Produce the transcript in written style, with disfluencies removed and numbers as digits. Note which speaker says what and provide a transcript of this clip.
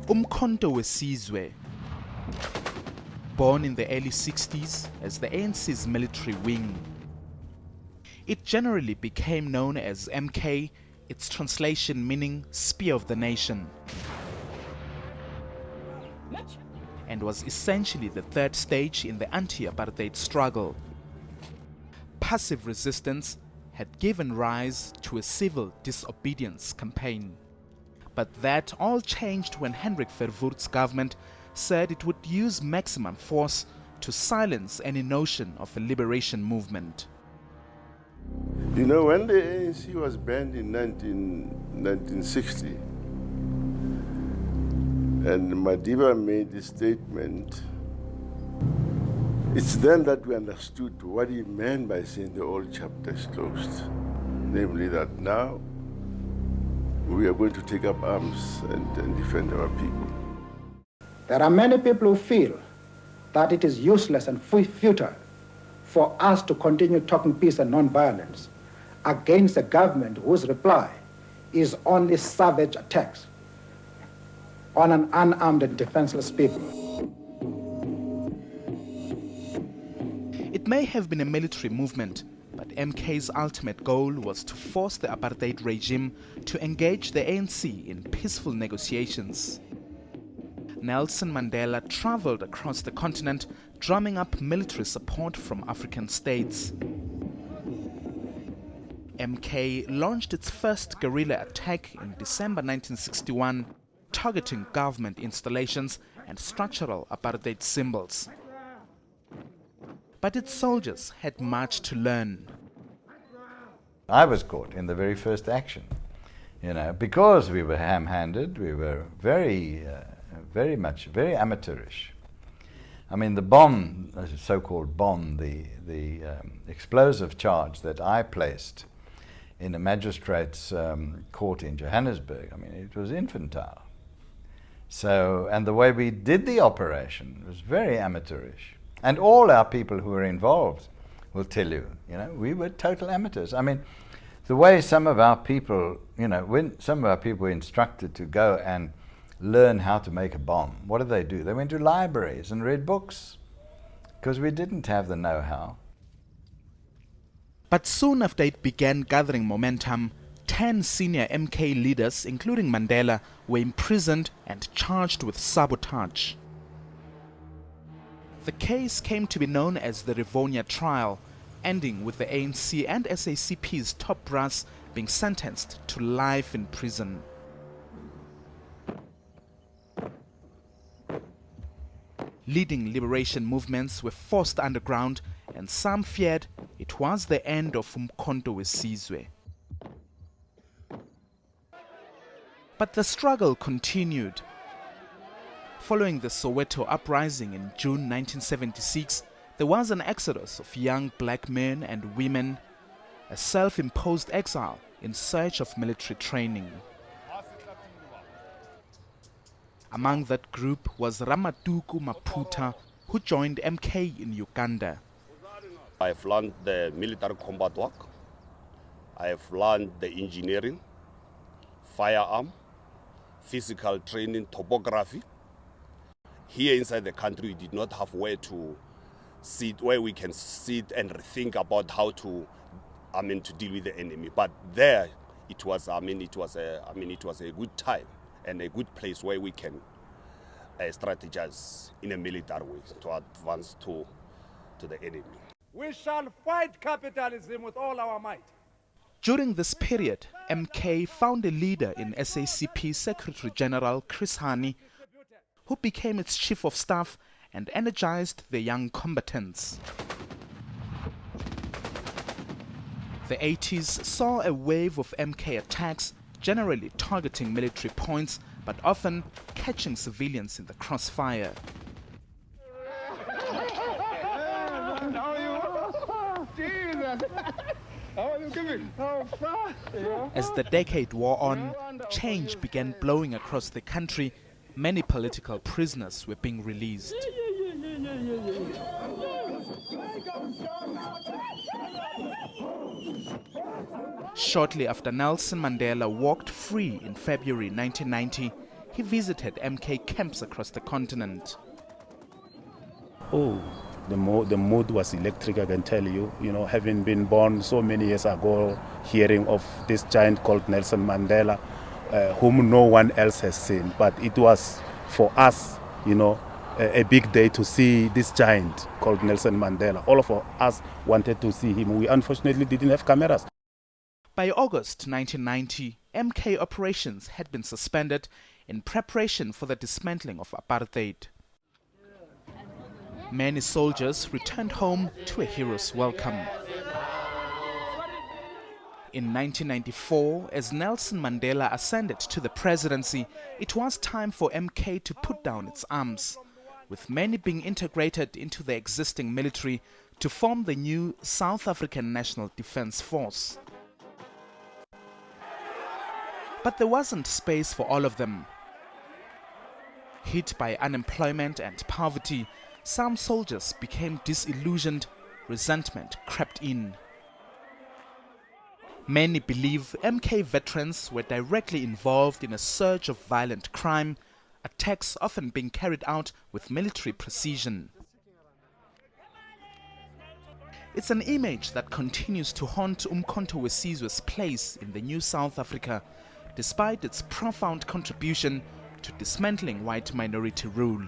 Speaker 1: uMkhonto Sizwe, born in the early 60s as the ANC's military wing. It generally became known as eNCA, its translation meaning Spear of the Nation, and was essentially the third stage in the anti-apartheid struggle. Passive resistance had given rise to a civil disobedience campaign. But that all changed when Hendrik Verwoerd's government said it would use maximum force to silence any notion of a liberation movement.
Speaker 2: You know, when the ANC was banned in 1960, and Madiba made this statement, it's then that we understood what he meant by saying the old chapter is closed. Namely that now we are going to take up arms and defend our people.
Speaker 3: There are many people who feel that it is useless and futile for us to continue talking peace and non-violence against a government whose reply is only savage attacks on an unarmed and defenseless people.
Speaker 1: It may have been a military movement, but MK's ultimate goal was to force the apartheid regime to engage the ANC in peaceful negotiations. Nelson Mandela traveled across the continent, drumming up military support from African states. MK launched its first guerrilla attack in December 1961, targeting government installations and structural apartheid symbols. But its soldiers had much to learn.
Speaker 4: I was caught in the very first action, because we were ham-handed, we were very amateurish. I mean, the bomb, the so-called bomb, the explosive charge that I placed in a magistrate's court in Johannesburg, I mean, it was infantile. So, and the way we did the operation was very amateurish. And all our people who were involved will tell you, we were total amateurs. I mean, the way some of our people, when some of our people were instructed to go and learn how to make a bomb, what did they do? They went to libraries and read books, because we didn't have the know-how.
Speaker 1: But soon after it began gathering momentum, 10 senior MK leaders, including Mandela, were imprisoned and charged with sabotage. The case came to be known as the Rivonia trial, ending with the ANC and SACP's top brass being sentenced to life in prison. Leading liberation movements were forced underground, and some feared it was the end of uMkhonto Sizwe. But the struggle continued. Following the Soweto uprising in June 1976, there was an exodus of young black men and women, a self-imposed exile in search of military training. Among that group was Ramatuku Maputa, who joined MK in Uganda.
Speaker 5: I've learned the military combat work. I've learned the engineering, firearm, physical training, topography. Here inside the country, we did not have where we can sit and think about how to deal with the enemy. But there, it was a good time and a good place where we can strategize in a military way to advance to the enemy.
Speaker 6: We shall fight capitalism with all our might.
Speaker 1: During this period, MK found a leader in SACP Secretary General Chris Hani, who became its chief of staff and energized the young combatants. The 80s saw a wave of MK attacks, generally targeting military points, but often catching civilians in the crossfire. As the decade wore on, change began blowing across the country. Many political prisoners were being released. Shortly after Nelson Mandela walked free in February 1990, he visited MK camps across the continent.
Speaker 7: Oh, the mood was electric, I can tell you. You know, having been born so many years ago, hearing of this giant called Nelson Mandela, whom no one else has seen. But it was, for us, you know, a big day to see this giant called Nelson Mandela. All of us wanted to see him. We unfortunately didn't have cameras.
Speaker 1: By August 1990, MK operations had been suspended in preparation for the dismantling of apartheid. Many soldiers returned home to a hero's welcome. In 1994, as Nelson Mandela ascended to the presidency, it was time for MK to put down its arms, with many being integrated into the existing military to form the new South African National Defence Force. But there wasn't space for all of them. Hit by unemployment and poverty, some soldiers became disillusioned, resentment crept in. Many believe MK veterans were directly involved in a surge of violent crime, attacks often being carried out with military precision. It's an image that continues to haunt uMkhonto Sizwe's place in the new South Africa, despite its profound contribution to dismantling white minority rule.